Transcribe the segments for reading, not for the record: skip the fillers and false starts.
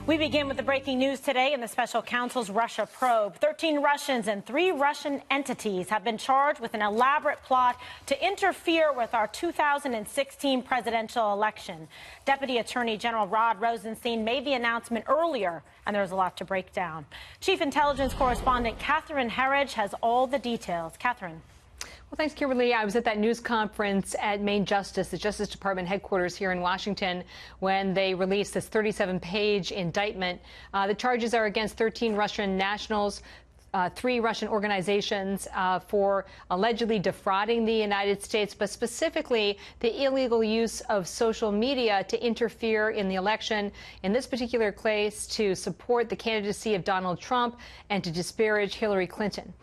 We begin with the breaking news today in the special counsel's Russia probe. 13 Russians and 3 Russian entities have been charged with an elaborate plot to interfere with our 2016 presidential election. Deputy Attorney General Rod Rosenstein made the announcement earlier, and there's a lot to break down. Chief Intelligence Correspondent Catherine Herridge has all the details. Catherine. Well, thanks, Kimberly. I was at that news conference at Maine Justice, the Justice Department headquarters here in Washington, when they released this 37-page indictment. The charges are against 13 Russian nationals, 3 Russian organizations for allegedly defrauding the United States, but specifically the illegal use of social media to interfere in the election, in this particular case to support the candidacy of Donald Trump and to disparage Hillary Clinton.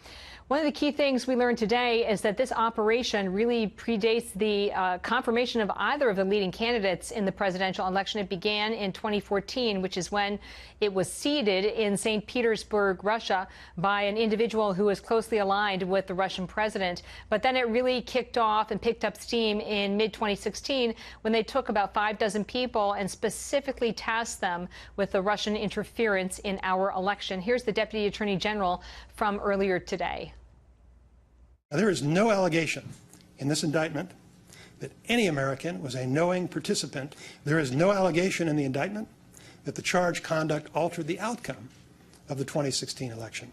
One of the key things we learned today is that this operation really predates the confirmation of either of the leading candidates in the presidential election. It began in 2014, which is when it was seeded in St. Petersburg, Russia, by an individual who was closely aligned with the Russian president. But then it really kicked off and picked up steam in mid-2016 when they took about 5 dozen people and specifically tasked them with the Russian interference in our election. Here's the Deputy Attorney General from earlier today. There is no allegation in this indictment that any American was a knowing participant. There is no allegation in the indictment that the charged conduct altered the outcome of the 2016 election.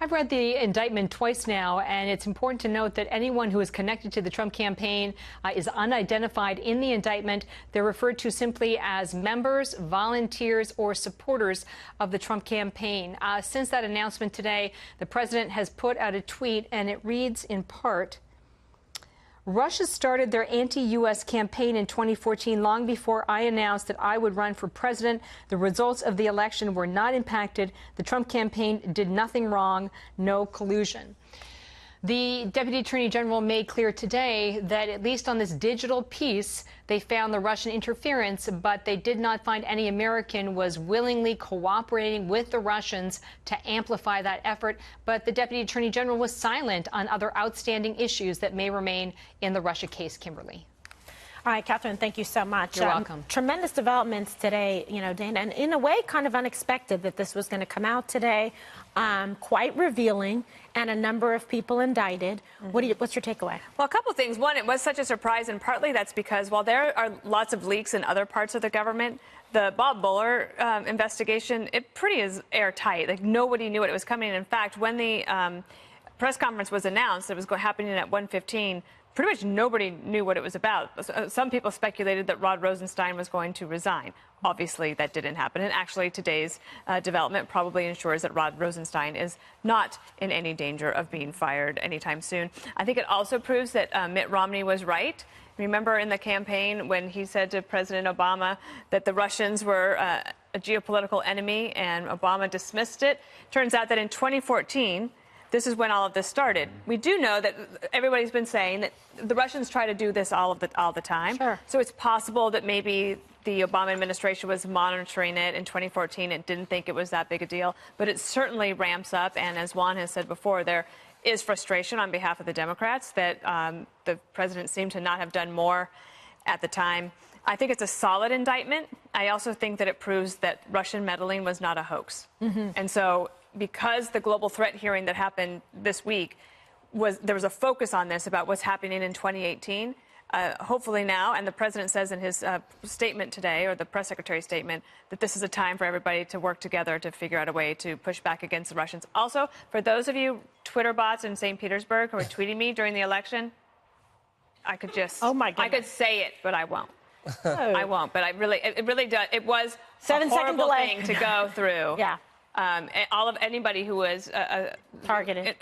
I've read the indictment twice now, and it's important to note that anyone who is connected to the Trump campaign is unidentified in the indictment. They're referred to simply as members, volunteers, or supporters of the Trump campaign. Since that announcement today, the president has put out a tweet, and it reads in part, "Russia started their anti-U.S. campaign in 2014 long before I announced that I would run for president. The results of the election were not impacted. The Trump campaign did nothing wrong. No collusion." The Deputy Attorney General made clear today that at least on this digital piece, they found the Russian interference, but they did not find any American was willingly cooperating with the Russians to amplify that effort. But the Deputy Attorney General was silent on other outstanding issues that may remain in the Russia case, Kimberly. All right, Catherine, thank you so much. You're welcome. Tremendous developments today, Dana, and in a way kind of unexpected that this was going to come out today, quite revealing, and a number of people indicted. What's your takeaway? Well, a couple of things. One, it was such a surprise, and partly that's because while there are lots of leaks in other parts of the government, the Bob Mueller investigation, it pretty is airtight. Like, nobody knew it was coming. In fact, when the press conference was announced, it was happening at 1:15, pretty much nobody knew what it was about. Some people speculated that Rod Rosenstein was going to resign. Obviously, that didn't happen. And actually, today's development probably ensures that Rod Rosenstein is not in any danger of being fired anytime soon. I think it also proves that Mitt Romney was right. Remember in the campaign when he said to President Obama that the Russians were a geopolitical enemy, and Obama dismissed it? Turns out that in 2014, this is when all of this started. We do know that everybody's been saying that the Russians try to do this all the time. Sure. So it's possible that maybe the Obama administration was monitoring it in 2014 and didn't think it was that big a deal. But it certainly ramps up. And as Juan has said before, there is frustration on behalf of the Democrats that the president seemed to not have done more at the time. I think it's a solid indictment. I also think that it proves that Russian meddling was not a hoax. And so, because the global threat hearing that happened this week there was a focus on this about what's happening in 2018. Hopefully now, and the president says in his statement today, or the press secretary's statement, that this is a time for everybody to work together to figure out a way to push back against the Russians. Also, for those of you Twitter bots in St. Petersburg who are tweeting me during the election, I could just, oh my goodness, I could say it, but I won't. Oh. I won't. But it really does. It was a horrible thing to go through. Yeah. Anybody who was targeted,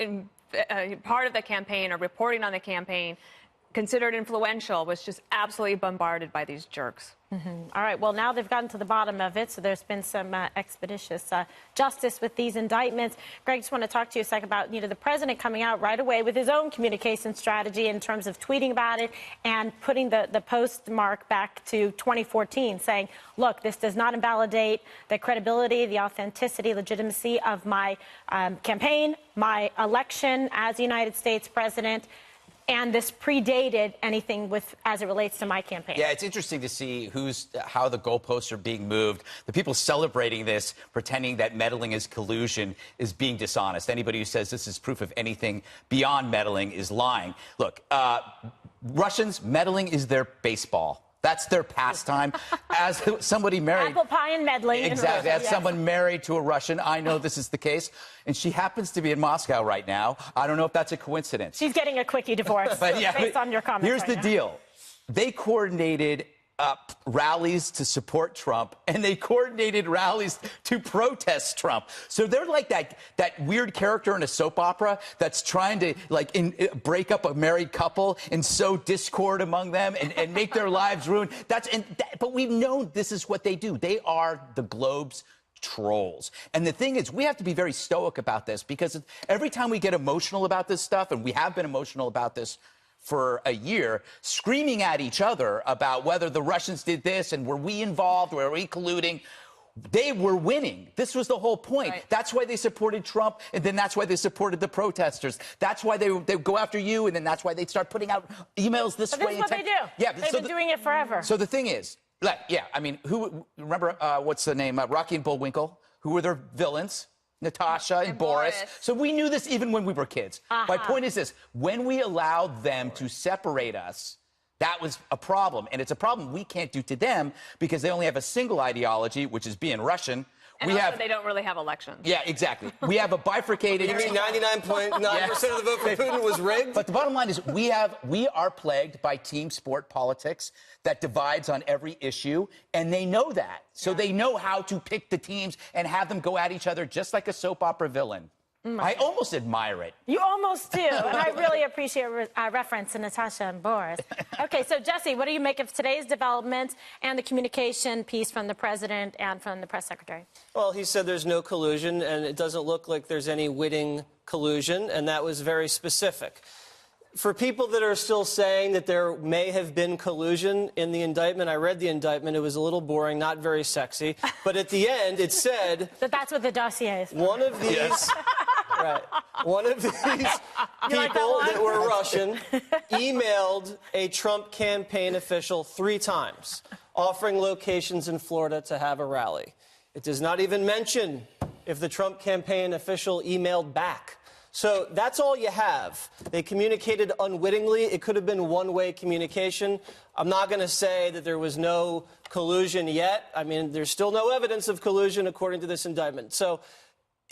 part of the campaign or reporting on the campaign, considered influential, was just absolutely bombarded by these jerks. All right. Well, now they've gotten to the bottom of it, so there's been some expeditious justice with these indictments. Greg, I just want to talk to you a second about the president coming out right away with his own communication strategy in terms of tweeting about it and putting the postmark back to 2014, saying, look, this does not invalidate the credibility, the authenticity, legitimacy of my campaign, my election as the United States president. and this predated anything as it relates to my campaign. Yeah, it's interesting to see how the goalposts are being moved. The people celebrating this, pretending that meddling is collusion, is being dishonest. Anybody who says this is proof of anything beyond meddling is lying. Look, Russians, meddling is their baseball. That's their pastime. As somebody married... Apple pie and meddling. Exactly. As yes. someone married to a Russian, I know this is the case. And she happens to be in Moscow right now. I don't know if that's a coincidence. She's getting a quickie divorce based on your comments. Here's the deal. They coordinated rallies to support Trump, and they coordinated rallies to protest Trump. So they're like that weird character in a soap opera that's trying to break up a married couple and sow discord among them and make their lives ruined. But we've known this is what they do. They are the Globe's trolls. And the thing is, we have to be very stoic about this, because every time we get emotional about this stuff, and we have been emotional about this for a year, screaming at each other about whether the Russians did this and were we involved, were we colluding, they were winning. This was the whole point. Right. That's why they supported Trump, and then that's why they supported the protesters. That's why they go after you, and then that's why they start putting out emails this way. This is what they do. Yeah, they've been doing it forever. So the thing is, yeah, I mean, remember, what's the name? Rocky and Bullwinkle, who were their villains? Natasha and Boris. So we knew this even when we were kids. My point is this: when we allowed them to separate us, that was a problem. And it's a problem we can't do to them because they only have a single ideology, which is being Russian. And also they don't really have elections. Yeah, exactly. We have a bifurcated... You mean 99.9% of the vote for Putin was rigged? But the bottom line is we are plagued by team sport politics that divides on every issue, and they know that. So they know how to pick the teams and have them go at each other just like a soap opera villain. I almost admire it. You almost do, and I really appreciate a reference to Natasha and Boris. Okay, so Jesse, what do you make of today's developments and the communication piece from the president and from the press secretary? Well, he said there's no collusion, and it doesn't look like there's any witting collusion, and that was very specific. For people that are still saying that there may have been collusion in the indictment, I read the indictment. It was a little boring, not very sexy. But at the end, it said... That's what the dossier is for. One of these... Yes. Right. One of these people that were Russian emailed a Trump campaign official 3 times, offering locations in Florida to have a rally. It does not even mention if the Trump campaign official emailed back. So that's all you have. They communicated unwittingly. It could have been one-way communication. I'm not going to say that there was no collusion yet. I mean, there's still no evidence of collusion according to this indictment. So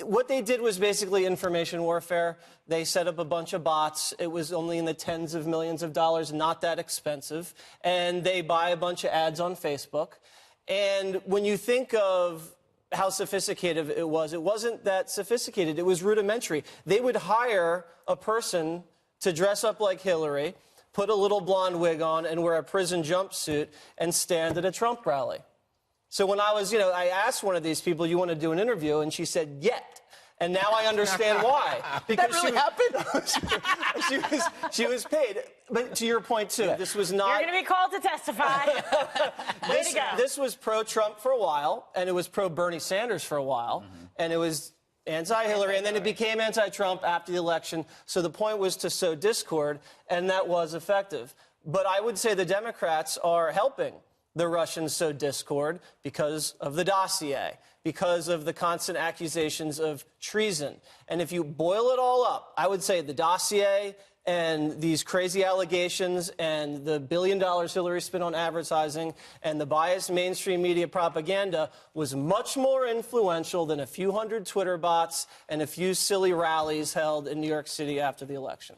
what they did was basically information warfare. They set up a bunch of bots. It was only in the tens of millions of dollars, not that expensive. And they buy a bunch of ads on Facebook. And when you think of how sophisticated it wasn't that sophisticated. It was rudimentary. They would hire a person to dress up like Hillary, put a little blonde wig on, and wear a prison jumpsuit and stand at a Trump rally. So when I was, I asked one of these people, you want to do an interview? And she said, yet. And now I understand why. Because that really happened? She was paid. But to your point, too, this was not... You're going to be called to testify. Way to go. This was pro-Trump for a while, and it was pro-Bernie Sanders for a while, and it was anti-Hillary, and then it became anti-Trump after the election. So the point was to sow discord, and that was effective. But I would say the Democrats are helping the Russians sow discord because of the dossier, because of the constant accusations of treason. And if you boil it all up, I would say the dossier and these crazy allegations and the $1 billion Hillary spent on advertising and the biased mainstream media propaganda was much more influential than a few hundred Twitter bots and a few silly rallies held in New York City after the election.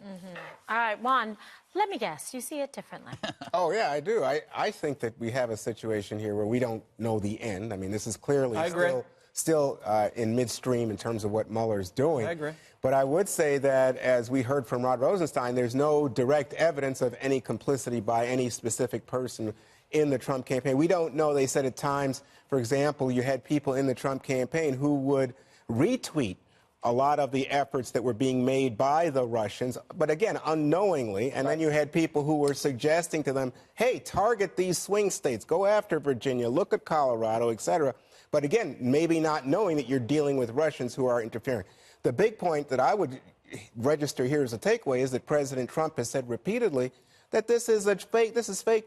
All right, Juan, let me guess. You see it differently. Oh, yeah, I do. I think that we have a situation here where we don't know the end. I mean, this is clearly still in midstream in terms of what Mueller's doing. I agree. But I would say that, as we heard from Rod Rosenstein, there's no direct evidence of any complicity by any specific person in the Trump campaign. We don't know. They said at times, for example, you had people in the Trump campaign who would retweet a lot of the efforts that were being made by the Russians, but again, unknowingly. And then you had people who were suggesting to them, hey, target these swing states, go after Virginia, look at Colorado, etc. But again, maybe not knowing that you're dealing with Russians who are interfering. The big point that I would register here as a takeaway is that President Trump has said repeatedly that this is fake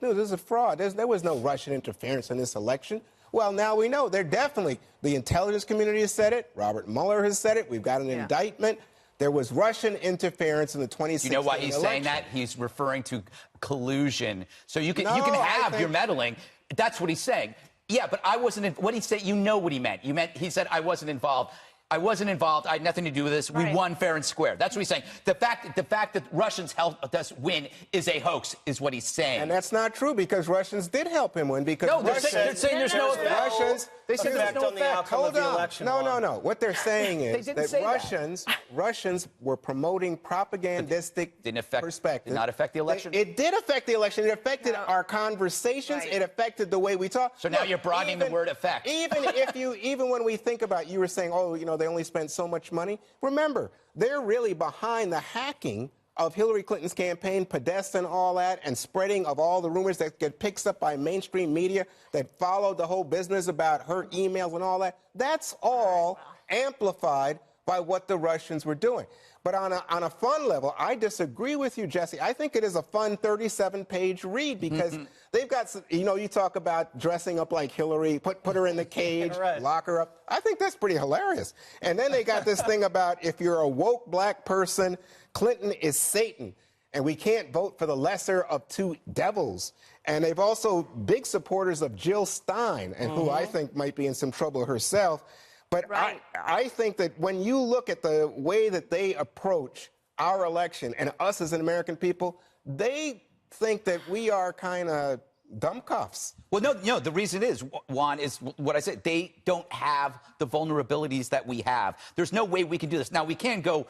news, this is a fraud. There was no Russian interference in this election. Well, now we know. They're definitely, the intelligence community has said it, Robert Mueller has said it, we've got an indictment. There was Russian interference in the 2016 election. You know why he's saying that? He's referring to collusion. So you can have your meddling. That's what he's saying. Yeah, but I wasn't. What he said, you know what he meant. He said I wasn't involved. I wasn't involved. I had nothing to do with this. We won fair and square. That's what he's saying. The fact that Russians helped us win is a hoax, is what he's saying. And that's not true because Russians did help him win. Because they're saying there's no effect. They said there's no effect. Hold on. No. What they're saying is that Russians were promoting propagandistic perspective. Did not affect the election. It did affect the election. It affected our conversations. It affected the way we talk. So now you're broadening the word effect. Even when we think about, you were saying, oh, they only spent so much money. Remember, they're really behind the hacking of Hillary Clinton's campaign, Podesta and all that, and spreading of all the rumors that get picked up by mainstream media that followed the whole business about her emails and all that. That's all amplified by what the Russians were doing. But on a fun level, I disagree with you, Jesse. I think it is a fun 37-page read because they've got, you talk about dressing up like Hillary, put her in the cage, lock her up. I think that's pretty hilarious. And then they got this thing about if you're a woke black person, Clinton is Satan, and we can't vote for the lesser of two devils. And they've also big supporters of Jill Stein, and who I think might be in some trouble herself. But I think that when you look at the way that they approach our election and us as an American people, they think that we are kind of dumbcuffs. Well, no, the reason is, Juan, is what I said. They don't have the vulnerabilities that we have. There's no way we can do this. Now, we can go,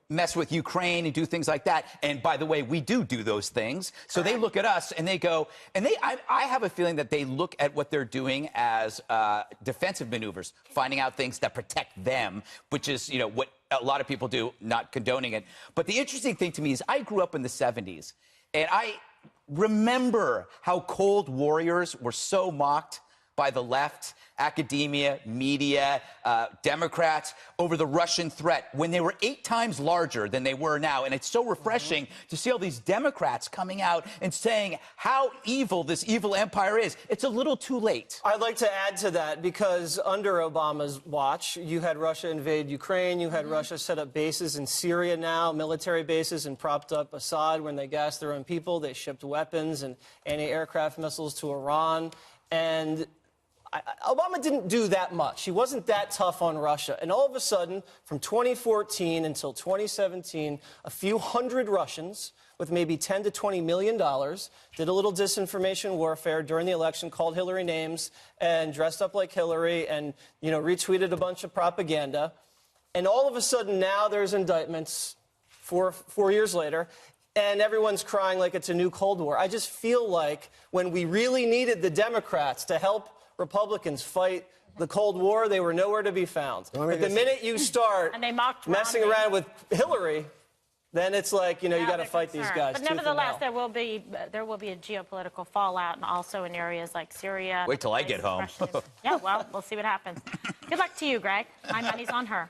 mess with Ukraine and do things like that. And by the way, we do those things. So they look at us and they go, and I have a feeling that they look at what they're doing as defensive maneuvers, finding out things that protect them, which is, what a lot of people do, not condoning it. But the interesting thing to me is I grew up in the 70s, and I remember how cold warriors were so mocked by the left, academia, media, Democrats, over the Russian threat when they were 8 times larger than they were now. And it's so refreshing to see all these Democrats coming out and saying how evil this evil empire is. It's a little too late. I'd like to add to that because under Obama's watch, you had Russia invade Ukraine, you had Russia set up bases in Syria now, military bases, and propped up Assad when they gassed their own people. They shipped weapons and anti-aircraft missiles to Iran. And Obama didn't do that much. He wasn't that tough on Russia. And all of a sudden, from 2014 until 2017, a few hundred Russians with maybe $10 to $20 million did a little disinformation warfare during the election, called Hillary names and dressed up like Hillary and, retweeted a bunch of propaganda. And all of a sudden now there's indictments 4 years later. And everyone's crying like it's a new Cold War. I just feel like when we really needed the Democrats to help Republicans fight the Cold War, they were nowhere to be found. But the minute you start messing around with Hillary, then it's like, you got to fight these guys. But nevertheless, there will be a geopolitical fallout, and also in areas like Syria. Wait till I get home. Yeah, well, we'll see what happens. Good luck to you, Greg. My money's on her.